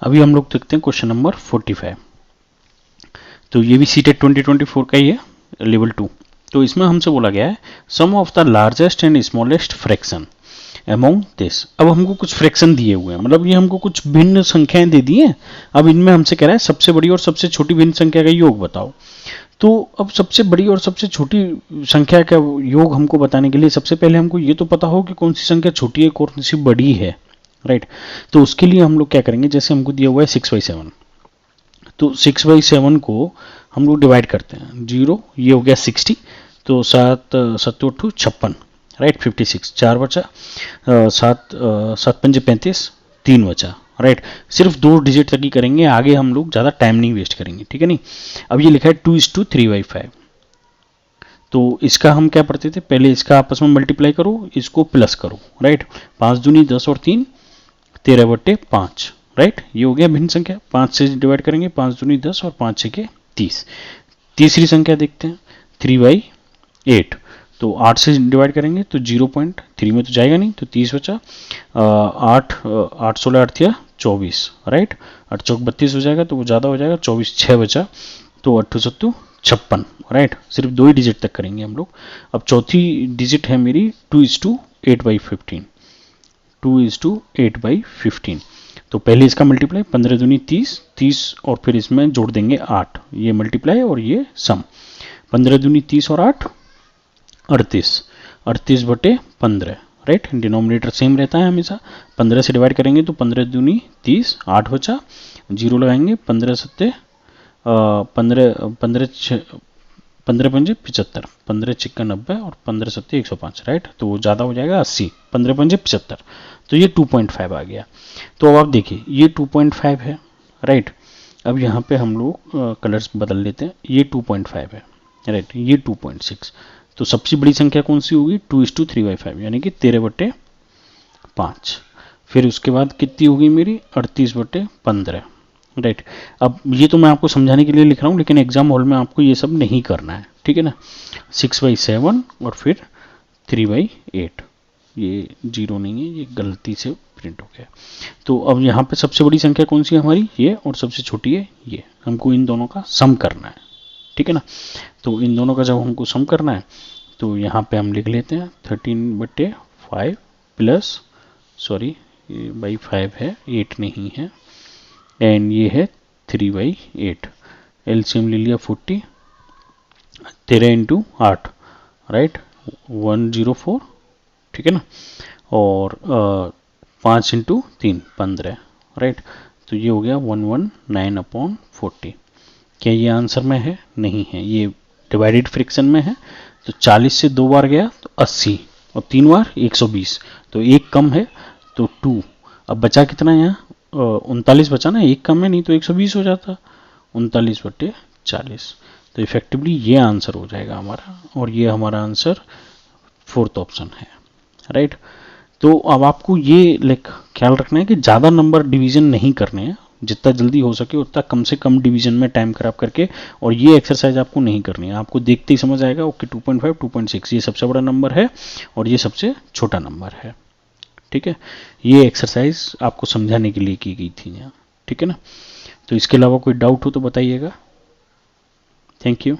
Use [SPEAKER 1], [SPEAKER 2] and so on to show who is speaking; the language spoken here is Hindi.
[SPEAKER 1] अभी हम लोग देखते हैं क्वेश्चन नंबर 45। तो ये भी सीटेट 2024 का ही है, लेवल 2। तो इसमें हमसे बोला गया है some of the largest and smallest fraction among this. अब हमको कुछ फ्रैक्शन दिए हुए हैं, मतलब ये हमको कुछ भिन्न संख्याएं दे दी हैं। अब इनमें हमसे कह रहा है सबसे बड़ी और सबसे छोटी भिन्न संख्या का योग बताओ। तो अब सबसे बड़ी और सबसे छोटी संख्या का योग हमको बताने के लिए सबसे पहले हमको ये तो पता हो कि कौन सी संख्या छोटी है कौन सी बड़ी है, राइट। तो उसके लिए हम लोग क्या करेंगे, जैसे हमको दिया हुआ है 6/7, तो 6/7 को हम लोग डिवाइड करते हैं। 0 ये हो गया 60, तो 7 7 8 56, राइट। 56 4 बचा, 7 5 35, 3 बचा, राइट। सिर्फ 2 डिजिट तक ही करेंगे, आगे हम लोग ज़्यादा टाइम नहीं वेस्ट करेंगे, ठीक है नहीं। अब ये लिखा है 2:3/5, तो इसका हम क्या पढ़ते थे, पहले इसका आपस में मल्टीप्लाई करो, इसको प्लस करो, राइट। 5 दूनी 10 और 3 13/5, राइट। ये हो गया भिन्न संख्या। 5 से डिवाइड करेंगे, 5 दूनी 10 और 5 6 30। तीसरी संख्या देखते हैं 3/8, तो 8 से डिवाइड करेंगे तो 0.3 में तो जाएगा नहीं, तो 30 बचा। 8 16 8 24, राइट। 8 चौक 32 हो जाएगा, तो वो ज़्यादा हो जाएगा, 24 6 बचा, तो 8 7 56, राइट। सिर्फ 2 ही डिजिट तक करेंगे हम लोग। अब चौथी डिजिट है मेरी 2:8/15, 2:8/15। तो पहले इसका मल्टीप्लाई 15 दूनी 30, 30 और फिर इसमें जोड़ देंगे 8, ये मल्टीप्लाई और ये सम। 15 दूनी 30 और 8 38, 38/15, राइट। डिनोमिनेटर सेम रहता है हमेशा। 15 से डिवाइड करेंगे तो 15 दूनी 30, 8 बचा, 0 लगाएंगे, 15 7 15 15 15 पंजे 75, 15 6 90 और 15 7 105, राइट। तो वो ज़्यादा हो जाएगा 80, 15 पंजे 75, तो ये 2.5 आ गया। तो अब आप देखिए ये 2.5 है, राइट। अब यहाँ पे हम लोग कलर्स बदल लेते हैं, ये 2.5 है, राइट, ये 2.6। तो सबसे बड़ी संख्या कौन सी होगी, 2:3/5, यानी कि 13/5। फिर उसके बाद कितनी होगी मेरी 38/15, राइट। अब ये तो मैं आपको समझाने के लिए लिख रहा हूँ, लेकिन एग्जाम हॉल में आपको ये सब नहीं करना है, ठीक है ना। 6/7 और फिर 3/8, ये 0 नहीं है, ये गलती से प्रिंट हो गया। तो अब यहाँ पे सबसे बड़ी संख्या कौन सी है हमारी, ये, और सबसे छोटी है ये। हमको इन दोनों का सम करना है, ठीक है ना। तो इन दोनों का जब हमको सम करना है तो यहाँ पे हम लिख लेते हैं 13/5 प्लस, सॉरी ये बाई 5 है, 8 नहीं है, एंड ये है 3/8। एलसीएम ले लिया 40, 13 × 8, राइट, 104, ठीक है ना। और 5 × 3 15, राइट। तो ये हो गया 119/40। क्या ये आंसर में है, नहीं है, ये डिवाइडेड फ्रैक्शन में है। तो 40 से 2 बार गया तो 80, और 3 बार 120, तो एक कम है, तो 2। अब बचा कितना यहाँ, 39 बचा ना, एक कम है, नहीं तो 120 हो जाता, 39/40। तो इफेक्टिवली ये आंसर हो जाएगा हमारा, और ये हमारा आंसर 4th ऑप्शन है, राइट। तो अब आपको ये ख्याल रखना है कि ज़्यादा नंबर डिवीजन नहीं करने हैं, जितना जल्दी हो सके उतना कम से कम डिवीजन में टाइम खराब करके, और ये एक्सरसाइज आपको नहीं करनी है। आपको देखते ही समझ आएगा ओके 2.5 2.6 ये सबसे बड़ा नंबर है और ये सबसे छोटा नंबर है, ठीक है। ये एक्सरसाइज आपको समझाने के लिए की गई थी यहाँ, ठीक है ना। तो इसके अलावा कोई डाउट हो तो बताइएगा। Thank you.